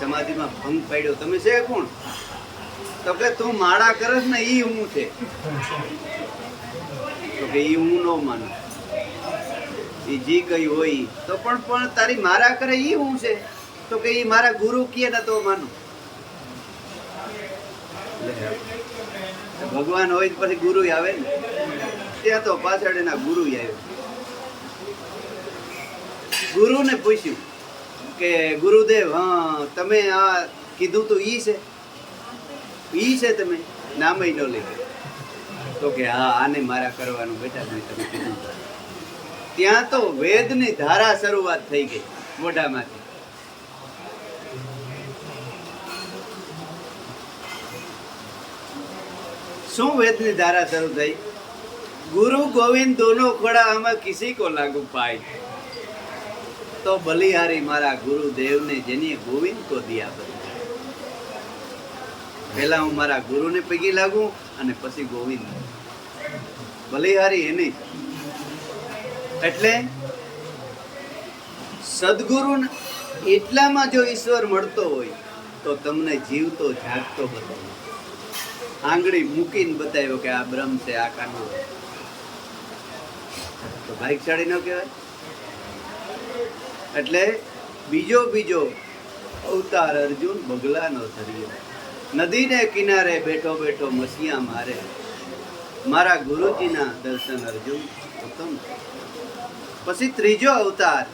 સમાધિમાં ભંગ પાડ્યો. તમે છે કોણ? તો કે તું માળા કરસ ને ઈ હું છે. તો કે ઈ હું ન માનું. ઈ જી કઈ હોય તો પણ તારી મારા કરે ઈ હું છે. તો કે ઈ મારા ગુરુ કીએ ને તો માનું. ભગવાન હોય પછી ગુરુ આવે ને. ત્યાં તો પાછળ એના ગુરુ આવ્યો. ગુરુને પૂછ્યું કે ગુરુદેવ, હા તમે આ કીધું તો ઈ છે? ઈ છે તમે નામય ન લઈ. તો કે હા આને મારા કરવાનું બેટા તમે કીધું. ત્યાં તો વેદની ધારા શરૂઆત થઈ ગઈ મોઢામાંથી. શું વેદની ધારા શરૂ થઈ? गुरु गोविंद दोनों खड़ा हमें किसी को लागू पाए तो बलिहारी मारा गुरुदेव ने जेनी गोविंद को दिया पहला हूँ मारा गुरु ने पगी लागू अने पसी गोविंद बलिहारी है नहीं एटले सद्गुरु એટલામાં જો ઈશ્વર મળતો હોય તો તમને જીવતો જાગતો બતાવ્યો, આંગળી મૂકીને બતાવ્યો કે આ બ્રહ્મ છે, આ કાનો તો ભાગ્યશાળી ન કહેવાય? એટલે બીજો અવતાર અર્જુન બગલાનો ધર્યો, નદીને કિનારે બેઠો બેઠો મસીયા મારે, મારા ગુરુજીના દર્શન અર્જુન ઉત્તમ. પછી ત્રીજો અવતાર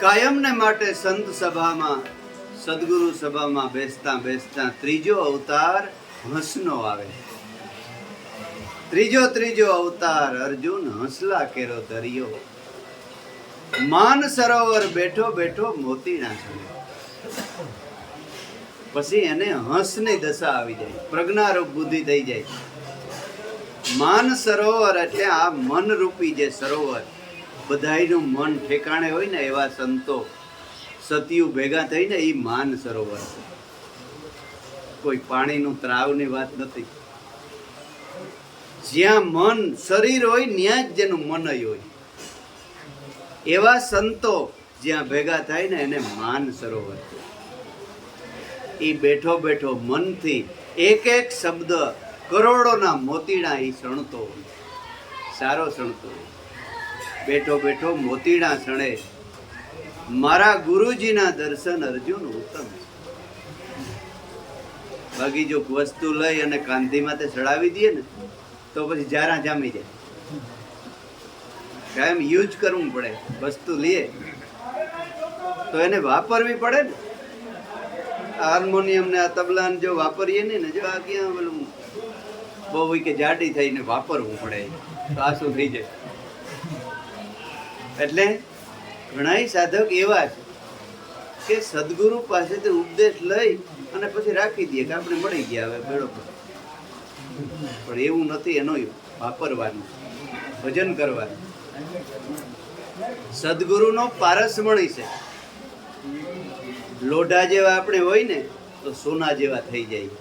કાયમને માટે સંત સભામાં, સદગુરુ સભામાં બેસતા બેસતા ત્રીજો અવતાર હંસનો આવે. ત્રીજો અવતાર અર્જુન હંસલા કેરો ધર્યો. માન સરોવર બેઠો બેઠો મોતીના છોડે. પછી એને હંસની દશા આવી જાય, પ્રજ્ઞારૂપ બુદ્ધિ થઈ જાય. માન સરોવર એટલે આ મન રૂપી જે સરોવર, બધાયનું મન ઠેકાણે હોય ને એવા સંતો સતિયું ભેગા થઈને એ માન સરોવર છે. કોઈ પાણીનું ત્રાવની વાત નથી. જ્યાં મન શરીર હોય ત્યાં જ જેનું મન હોય એવા સંતો જ્યાં ભેગા થાય ને એને માન સરોવર. એ બેઠો બેઠો મનથી એક એક શબ્દ કરોડોના મોતીડા એ સણતો હોય, સારો સણતો હોય. બેઠો બેઠો મોતીડા સણે. મારા ગુરુજીના દર્શન અર્જુન ઉત્તમ. બાકી જો વસ્તુ લઈ અને કાંધીમાં તે ચડાવી દઈએ ને તો પછી જારા જામી જાય. કાયમ યુઝ કરવું પડે. વસ્તુ લઈએ તો એને વાપરવી પડે ને. હાર્મોનિયમ ને આ તબલા જો વાપરીએ ને જો આ ક્યાં પેલું બહુ કે જાડી થઈને વાપરવું પડે તો આ શું થઈ જાય. એટલે ઘણા સાધક એવા છે કે સદગુરુ પાસેથી ઉપદેશ લઈ અને પછી રાખી દઈએ કે આપણે મળી ગયા હવે બેડો. પણ એવું નથી. એનો વાપરવાનું, ભજન કરવાનું. સદગુરુનો પારસમણી છે. લોઢા જેવા આપણે હોય ને તો સોના જેવા થઈ જાય.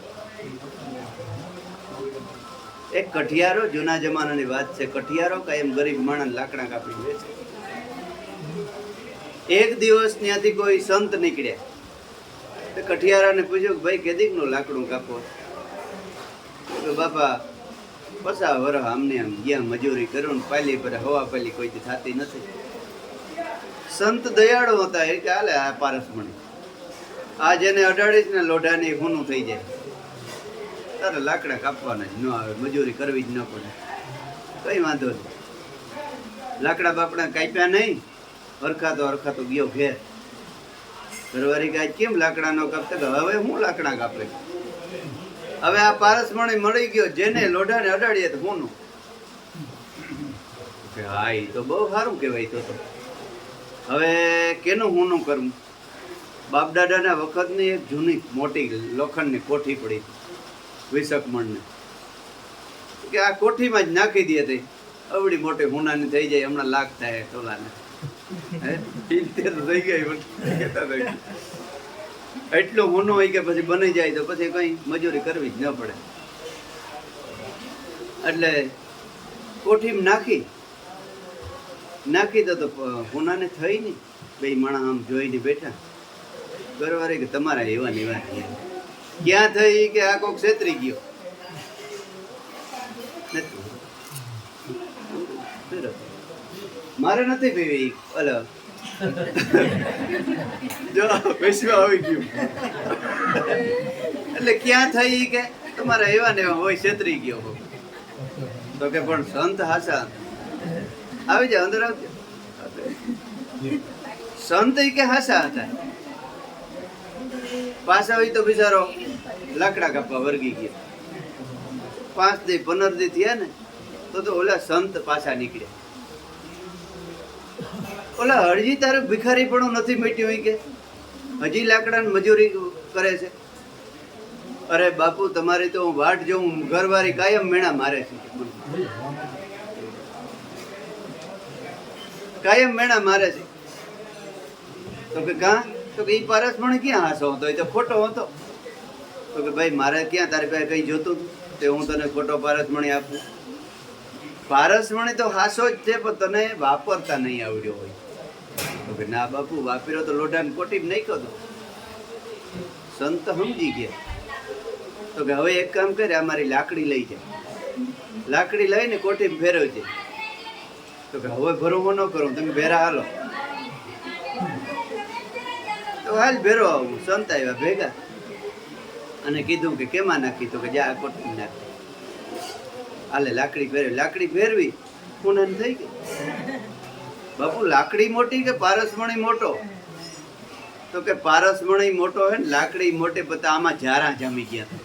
એક કઠિયારો, જૂના જમાનાની વાત છે. કઠિયારો કાયમ ગરીબ માણસ લાકડા કાપી વેચે. એક દિવસ ત્યાંથી કોઈ સંત નીકળ્યા. કઠિયારાને પૂછ્યું કે ભાઈ કેદીકનું લાકડું કાપો? બાપા પસા વરહ આમને આમ ગયા મજૂરી કરું ને પાલી પર હવા પાલી કોઈથી થતી નથી. સંત દયાળુ હતા. એ કે હાલે આ પારસમણી આ જેને અડાડીશ ને લોઢાની ખૂનું થઈ જાય. તારે લાકડા કાપવાના જ ન આવે, મજૂરી કરવી જ ન પડે. કઈ વાંધો નહીં. લાકડા બાપડા કાપ્યા નહીં. હરખાતો ગયો ઘેર. ઘરવાળી કાંઈ કેમ લાકડા નો કાપતા? કે હવે હું લાકડા કાપે. હવે આ પારસમણી મળી ગયો, જેને લોઢાને અડાડીએ તો હું. હા એ તો બહુ સારું કહેવાય. તો હવે કેનું હુંનું કરવું? બાપ દાદાના વખતની એક જૂની મોટી લોખંડની કોઠી પડી, 20 મણની. કે આ કોઠીમાં જ નાખી દે તે અવડી મોટી હુનાની થઈ જાય. હમણાં લાખ થાય ટોલાને. થઈ ગઈ એટલું હુનો હોય કે પછી બની જાય તો પછી કઈ મજૂરી કરવી જ ન પડે. એટલે કોઠીમાં નાખી તો હુનાને થઈ નહીં. બે માણસ આમ જોઈને બેઠા. ઘરવાળી કે તમારા એવા ને એવા ક્યાં થઈ? કે આ કોક છેતરી ગયો. મારે નથી પીવી. અલા જો પૈસા આવી ગયું. એટલે ક્યાં થઈ? કે તમારા એવા ને એવા હોય, છેતરી ગયો. તો કે પણ સંત હાસા આવી જાય અંદર આવજો. સંત કે હાસા હતા. પાછા હોય તો બિચારો લાકડા કાપવા વર્ગી ગયા. 5 દી 15 દી થયા ને તો ઓલા સંત પાછા નીકળ્યા. ઓલા હરજી તારે ભિખારી પણ નથી મીટ્યું હોય કે હજી લાકડાની મજૂરી કરે છે. અરે બાપુ તમારી તો હું વાટ જોઉં. ઘરવાળી કાયમ મેણા મારે છે. કાયમ મેણા મારે છે. તો કે કાં? તો કે ઈ પારસમણી ક્યાં હાસો હતો? એ તો ખોટો હતો. તો કે ભાઈ મારે ક્યાં તારી પાસે કઈ જોતું હતું તે હું તને ખોટો પારસમણી આપું? પારસમણી તો હાસો જ છે, પણ તને વાપરતા નહીં આવડ્યો હોય. તો કે ના બાપુ વાપર્યો તો લોઢાને કોટી નહીં કહો. સંત સમજી ગયા. તો કે હવે એક કામ કરે, અમારી લાકડી લઈ જાય. લાકડી લઈને કોઠી ફેરવજે. તો કે હવે ભરવો ન કરું, તમે ભેરા હાલો. તો હાલ ભેરો આવું. સંત આવ્યા ભેગા અને કીધું કે કેમાં નાખી? તો કે જા કોઠી નાખી. હાલે લાકડી ફેરવી. લાકડી ફેરવી ખૂણાની થઈ ગઈ. બાપુ લાકડી મોટી કે પારસમણી મોટો? તો કે પારસમણી મોટો હે ને લાકડી મોટે બતા આમાં ઝારા જામી ગયા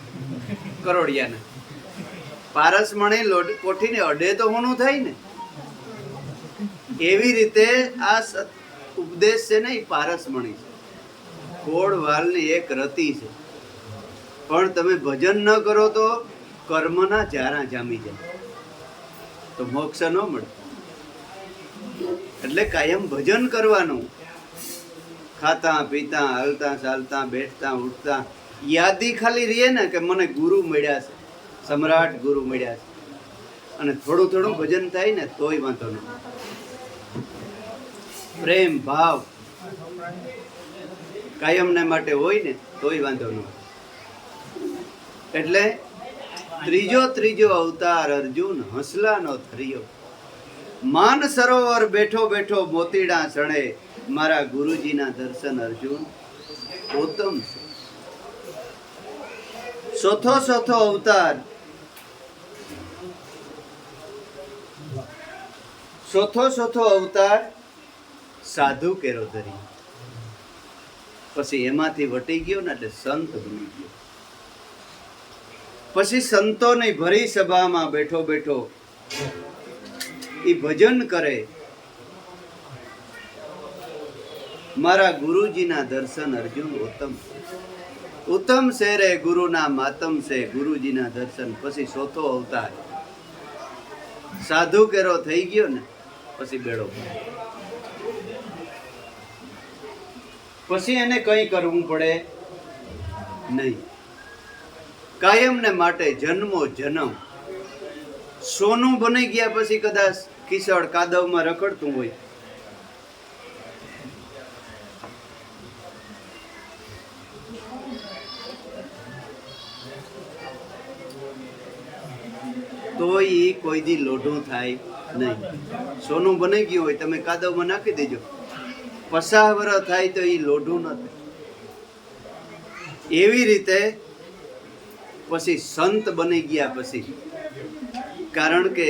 કરોડિયાના. પારસમણી કોઠીને અડે તો હોનું થાય ને. એવી રીતે આ ઉપદેશ છે ને એ પારસમણી છે, કોળ વાલની એક રતિ છે. પણ તમે ભજન ન કરો તો કર્મના ઝારા જામી જાય તો મોક્ષ ન મળે. એટલે કાયમ ભજન કરવાનું. ખાતા પીતા હલતા ચાલતા બેઠતા ઉઠતા યાદી ખાલી રહે ને કે મને ગુરુ મળ્યા છે, સમ્રાટ ગુરુ મળ્યા છે, અને થોડું થોડું ભજન થાય ને તોય વાંધો નહીં. પ્રેમ ભાવ કાયમને માટે હોય ને તોય વાંધો નહીં. એટલે ત્રીજો અવતાર અર્જુન હંસલાનો થરિયો. માન સરોવર બેઠો બેઠો મોતીડા સણે, મારા ગુરુજીના દર્શન અર્જુન ઉત્તમ છે. ચોથો અવતાર ચોથો અવતાર સાધુ કેરો ધરી. પછી એમાંથી વટી ગયો ને એટલે સંત બની ગયો. પછી સંતોની ભરી સભામાં બેઠો બેઠો એ ભજન કરે. મારા ગુરુજીના દર્શન અર્જુન ઉત્તમ છે રે, ગુરુના માતમ છે ગુરુજીના દર્શન. પછી ચોથો અવતાર સાધુ કેરો થઈ ગયો ને પછી બેડો. પછી એને કંઈ કરવું પડે નહીં. કાયમને માટે જન્મો જન્મ સોનું બની ગયા પછી કદાચ કિસળ કાદવમાં રખડતું હોય તો એ કોઈ દી લોઢું થાય નહીં. સોનું બની ગયું હોય તમે કાદવમાં નાખી દેજો, 50 વર્ષ થાય તો એ લોઢું ન થાય. એવી રીતે પછી સંત બની ગયા પછી, કારણ કે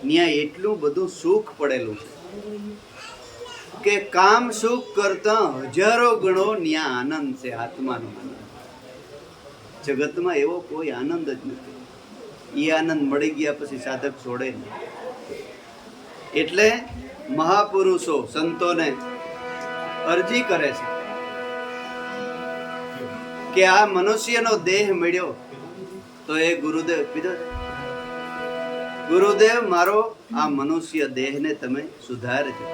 ત્યાં એટલું બધું સુખ પડેલું છે કે કામ સુખ કરતા હજારો ગણો ત્યાં આનંદ છે. આત્માનો આનંદ જગતમાં એવો કોઈ આનંદ જ નથી. એ આનંદ મળી ગયા પછી સાધક છોડે નહીં. એટલે મહાપુરુષો સંતોને અરજી કરે છે કે આ મનુષ્યનો દેહ મળ્યો તો એ ગુરુદેવ કીધો, ગુરુદેવ મારો આ મનુષ્ય દેહને તમે સુધારજો.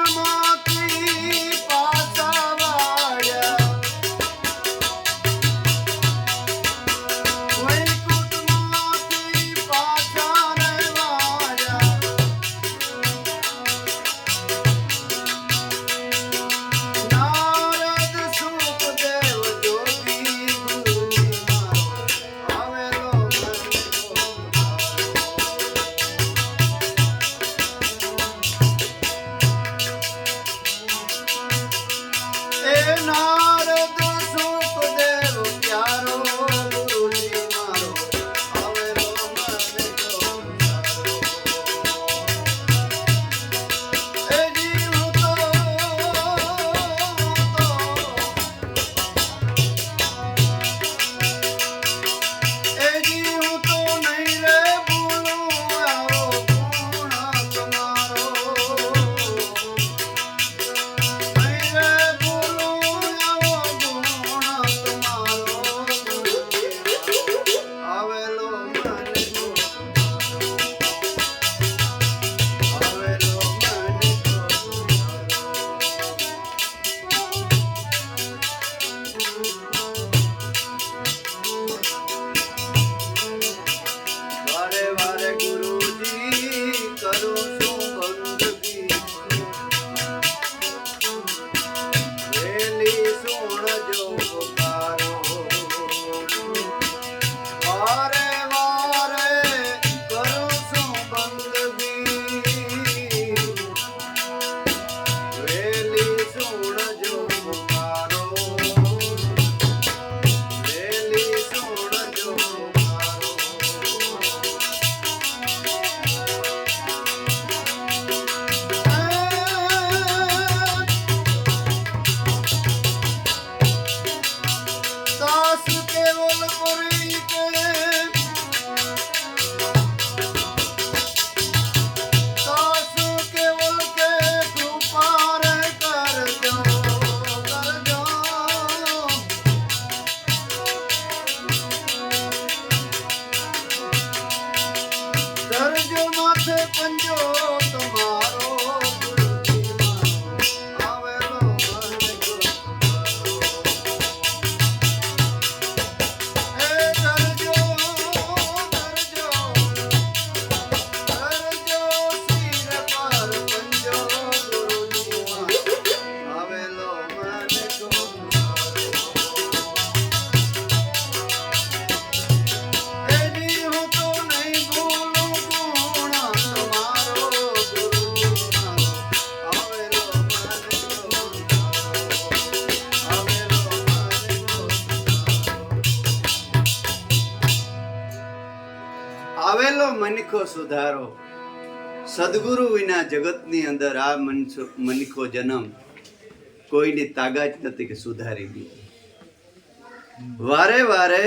વૈકુંઠમાંથી પાછા વાળ્યા, વૈકુંઠમાંથી પાછા રે વાળ્યા, નારદ સુખદેવ જોગી ગુરુજી મારો આવેલો એ નારદ સુખદેવ પ્યારો ગુરુજી મારો આવેલો મને ગોચારો. એ જીવ તો એ જીવ તો નહીં રે ભૂલું આવો ગુણ તમારો, નહીં રે ભૂલું આવો ગુણ તમારો ગુરુજી આવેલો મને આવેલો મને વારે વારે ગુરુજી કરું છું બંદગી, વેલી સુણજો પુકારો. વારે વારે કરું છું બંદગી, વેલી સુણજો પુકારો, વેલી સુણજો પુકારો. દાસ કેવલ પુરી કે, દાસ કેવલ કે કૃપા રે કરજો, કરજો. ધરજો માથે પંજો તમારો ગુરુજી મારો આવેલો મને ગોચારો. એ ધરજો ધરજો ધરજો શિર પર પંજો ગુરુજી મારો આવેલો મને ગોચારો. એ જીવ તો નહીં ભૂલું ગુણ તમારો ગુરુજી મારો આવેલો મને ગોચારો, આવેલો મને ગોચારો. આવેલો મનખો સુધારો. સદગુરુ વિના જગતની અંદર આ મનખો જન્મ કોઈની તાકાત નથી કે સુધારી દે. વારે વારે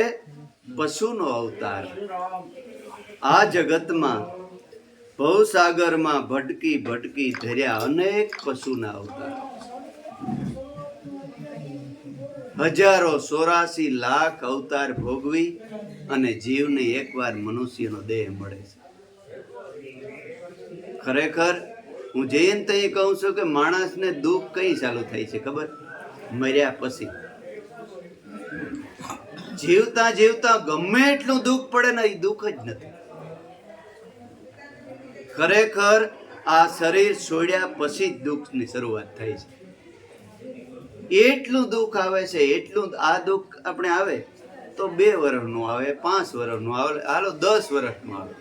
પશુનો અવતાર. આ જગતમાં ભવસાગરમાં ભટકી ભટકી ધર્યા અનેક પશુના અવતાર. હજારો 84 લાખ અવતાર ભોગવી અને જીવને એકવાર મનુષ્યનો દેહ મળે છે. ખરેખર હું જયંત અહીં કહું છું કે માણસને દુઃખ કઈ ચાલુ થાય છે ખબર? મર્યા પછી. જીવતા જીવતા ગમે એટલું દુઃખ પડે ને, એ દુઃખ જ નથી. ખરેખર આ શરીર છોડ્યા પછી જ દુઃખની શરૂઆત થાય છે. એટલું દુઃખ આવે છે, એટલું. આ દુઃખ આપણે આવે તો 2 વર્ષનું આવે, 5 વર્ષનું આવે, હાલો 10 વર્ષનું આવે,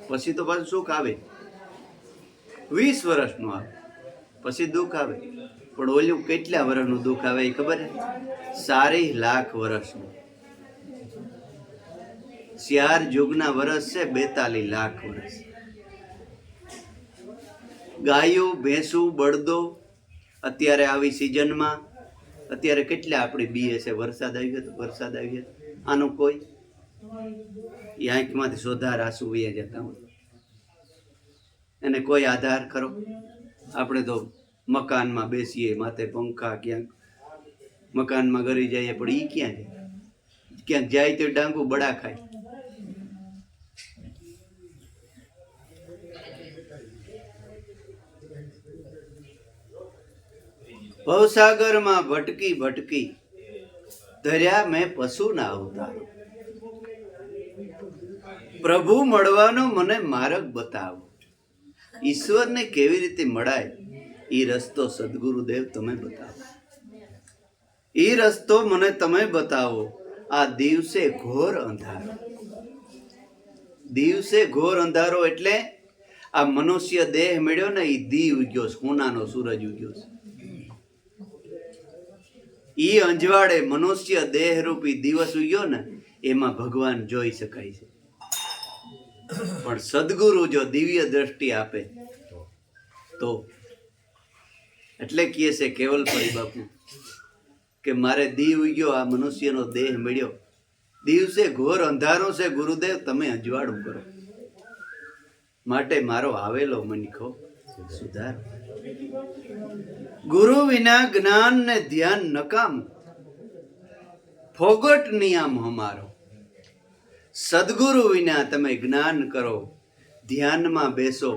પછી તો પાછું સુખ આવે. 20 વર્ષનું આવે પછી દુઃખ આવે. પણ ઓલું કેટલા વર્ષનું દુઃખ આવે એ ખબર છે? 4 લાખ વર્ષનું. 4 યુગના વર્ષ છે 42 લાખ વર્ષ. ગાયો ભેંસું બળદો અત્યારે આવી સિઝનમાં અત્યારે કેટલા આપણે બીએ છે. વરસાદ આવી ગયો તો વરસાદ આવી ગયો, આનું કોઈ એ આંખમાંથી સોધાર આંસુ વહી જતા હોય. એને કોઈ આધાર ખરો? આપણે તો મકાનમાં બેસીએ, માથે પંખા, ક્યાંક મકાનમાં ગરી જઈએ, પણ એ ક્યાં જાય? ક્યાંક જાય તો ડાંગુ બડા ખાય. ભવસાગરમાં ભટકી ભટકી ધર્યા મેં પશુના અવતાર. પ્રભુ મળવાનો મને માર્ગ બતાવો. ઈશ્વરને કેવી રીતે મળાય એ રસ્તો સદગુરુદેવ તમે બતાવો. એ રસ્તો મને તમે બતાવો. આ દિવસે ઘોર અંધારો. દિવસે ઘોર અંધારો એટલે આ મનુષ્ય દેહ મળ્યો ને એ દી ઉગ્યો, સોનાનો સૂરજ ઉગ્યો છે. ઈ અંજવાળે મનુષ્ય દેહ રૂપી દિવસ ઉગ્યો ને એમાં ભગવાન જોઈ શકાય છે. પણ સદગુરુ જો દિવ્ય દ્રષ્ટિ આપે તો એટલે કહે છે કેવલ પરી બાપુ કે મારે દી ઉગ્યો, આ મનુષ્યનો દેહ મળ્યો, દિવસે ઘોર અંધારો છે, ગુરુદેવ તમે અજવાળું કરો, માટે મારો આવેલો મનખો સુધારો. ગુરુ વિના જ્ઞાન ને ધ્યાન નકામ, ફોગટ નિયમ અમારો. સદગુરુ વિના તમે જ્ઞાન કરો, ધ્યાનમાં બેસો,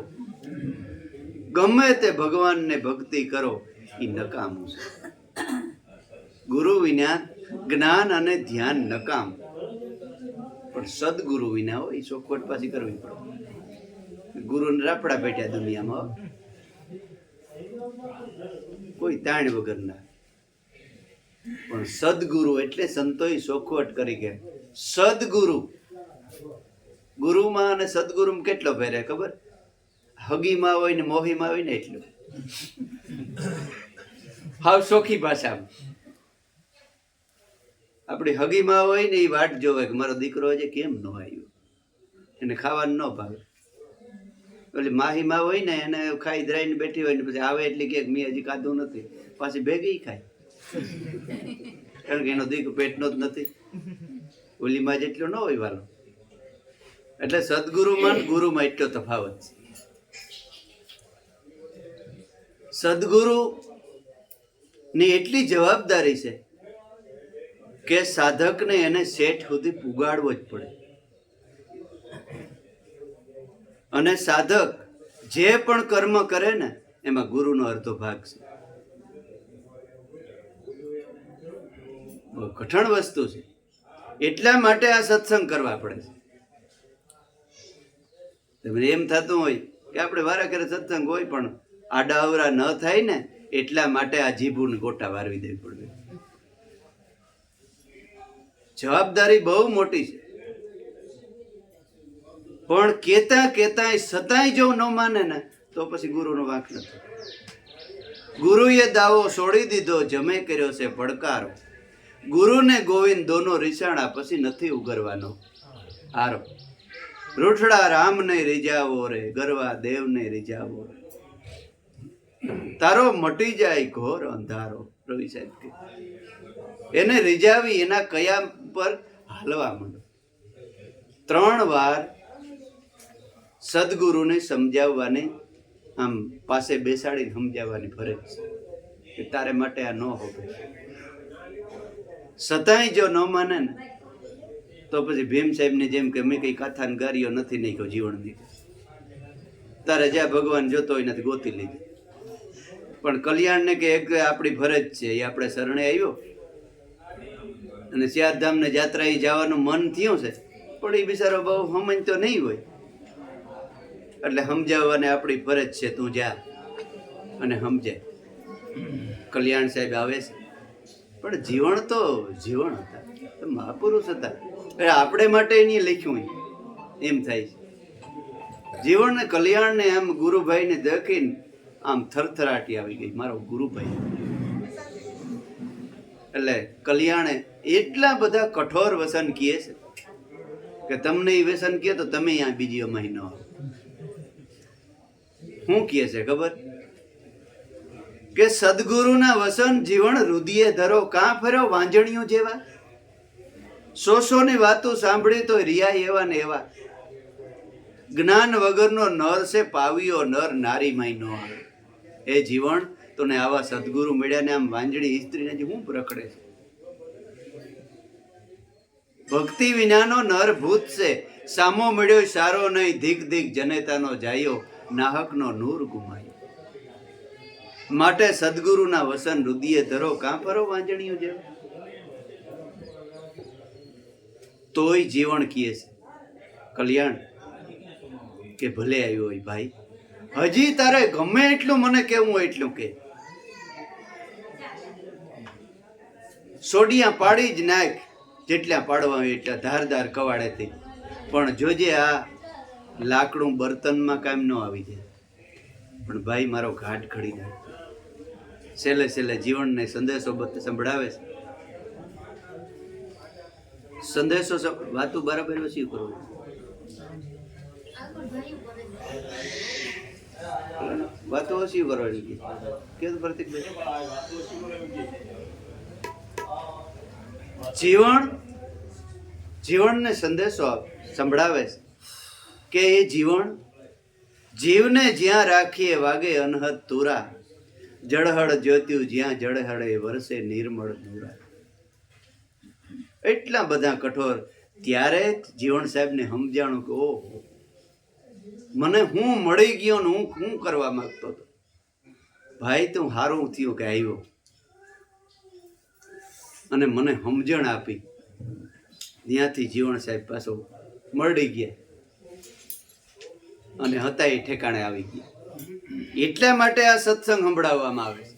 ગમે તે ભગવાનને ભક્તિ કરો, એ નકામું છે. ગુરુ વિના જ્ઞાન અને ધ્યાન નકામ, પણ સદગુરુ વિના હોય ચોખવટ પાછી કરવી પડે. ગુરુને રાફડા બેઠ્યા દુનિયામાં, કોઈ તાણ વગરના. પણ સદગુરુ એટલે સંતોએ ચોખવટ કરી કે સદગુરુ. ગુરુમાં અને સદગુરુમાં કેટલો ફેર ખબર? હગીમાં હોય ને મોહીમાં હોય ને એટલું. હાવ સોખી ભાષામાં. આપણી હગીમાં હોય ને એ વાટ જોવે કે મારો દીકરો હજી કેમ ન આવ્યો, એને ખાવાનું ન ભાવે. એટલે માહીમાં હોય ને એને ખાઈ ધરાઈને બેઠી હોય ને પછી આવે એટલે કે મેં હજી ખાધું નથી, પાછી ભેગી ખાય, કારણ કે એનો દીકરો પેટનો જ નથી. ઓલીમાં જેટલો ન હોય વાલો. એટલે સદગુરુમાં ગુરુમાં એટલો તફાવત છે. સદગુરુ ની એટલી જવાબદારી છે કે સાધકને એને શેઠ સુધી પુગાડવો જ પડે. અને સાધક જે પણ કર્મ કરે ને એમાં ગુરુનો અડધો ભાગ છે. બહુ કઠણ વસ્તુ છે. એટલા માટે આ સત્સંગ કરવા પડે છે. તમને એમ થતું હોય કે આપણે વારા ઘરે સત્સંગ હોય પણ આડાઅવરા ન થાય ને એટલા માટે આ જીભુને ગોટા વારવી દેવી પડે. જવાબદારી બહુ મોટી છે. પણ કેતા કેતા સતાય જો ન માને ને તો પછી ગુરુનો વાંક નથી. ગુરુએ દાવો છોડી દીધો, જમે કર્યો છે પડકારો. ગુરુ ને ગોવિંદ દોનો રીસાણા, પછી નથી ઉગરવાનો હારો. રૂઠડા રામ ને રીજાવો રે, ગરવા દેવ ને રીજાવો રે, તારો મટી જાય ઘોર અંધારો. રવિ સાહેબ કે એને રીજાવી એના કયા પર હાલવા માંડો. 3 વાર સદગુરુને સમજાવવાની, આમ પાસે બેસાડીને સમજાવવાની ફરજ છે કે તારે માટે આ ન હોવે. સતાય જો ન માને ને તો પછી ભીમ સાહેબની જેમ કે મેં કઈ કથાને ગારીઓ નથી નાખ્યો જીવનની, તારે જ્યાં ભગવાન જોતો હોય નથી ગોતી લીધી. પણ કલ્યાણને કે એક આપણી ફરજ છે, એ આપણે શરણે આવ્યો અને ચારધામને જાત્રા એ જવાનું મન થયું છે, પણ એ બિચારો બહુ સમજતો નહીં હોય, એટલે સમજાવવાને આપણી ફરજ છે. તું જા અને સમજાય. કલ્યાણ સાહેબ આવે છે, પણ જીવન તો જીવન હતા, મહાપુરુષ હતા. આપણે માટે એની લખ્યું એમ થાય છે. જીવન ને કલ્યાણ ને આમ ગુરુભાઈને દેખીને આમ થરથરાટી આવી ગઈ, મારો ગુરુભાઈ. એટલે કલ્યાણે એટલા બધા કઠોર વ્યસન કહે છે કે તમને એ વ્યસન કહે તો તમે અહીંયા બીજી મહિનો આવો. શું કહે છે ખબર? કે સદગુરુના વસન જીવન રુધિયે ધરો, કાં ફર્યો વાંજણીઓ જેવા. 100ની વાતો સાંભળી તો રિયા એવા ને એવા. જ્ઞાન વગરનો નર છે પાવ્યો નર, નારી માય નો આવે. એ જીવન તને આવા સદગુરુ મળ્યા ને આમ વાંજણી સ્ત્રીને જે હું રખડે છે. ભક્તિ વિનાનો નર ભૂત છે, સામો મળ્યો સારો નહીં, ધીક ધીક જનેતાનો જાયો, નાહકનો નૂર ગુમાયો. માટે સદગુરુના વસન રુદિયે ધરો કાં ફરો વાંજણીઓ જેવો. તોય જીવન કીએ છે કલ્યાણ કે ભલે આવ્યો હોય ભાઈ, હજી તારે ગમે એટલું મને કેવું હોય એટલું કે, સોડિયા પાડી જ નાખ, જેટલા પાડવા હોય એટલા ધારદાર કવાડેથી. પણ જોજે આ લાકડું બર્તનમાં કામ ન આવી જાય. પણ ભાઈ મારો ઘાટ ઘડી નાખ. છેલ્લે છેલ્લે જીવનને સંદેશો સંભળાવે છે. સંદેશો વાતું બરાબર ઓછી કરો. વાતો ઓછી કરવાની કેવું પ્રતિકભાઈ? જીવનને સંદેશો સંભળાવે છે કે એ જીવને જ્યાં રાખીએ વાગે અનહદ તુરા, જળહળ જ્યોત્યુ જ્યાં જળહળે વરસે નિર્મળ નૂરા. એટલા બધા કઠોર. ત્યારે જીવન સાહેબને સમજાણું કે ઓહો, મને હું મળી ગયો ને હું શું કરવા માંગતો હતો. ભાઈ તું હારું થયું કે આવ્યો અને મને સમજણ આપી. ત્યાંથી જીવન સાહેબ પાછો મળી ગયા અને હતા એ ઠેકાણે આવી ગયા. એટલા માટે આ સત્સંગ સંભળાવવામાં આવે છે.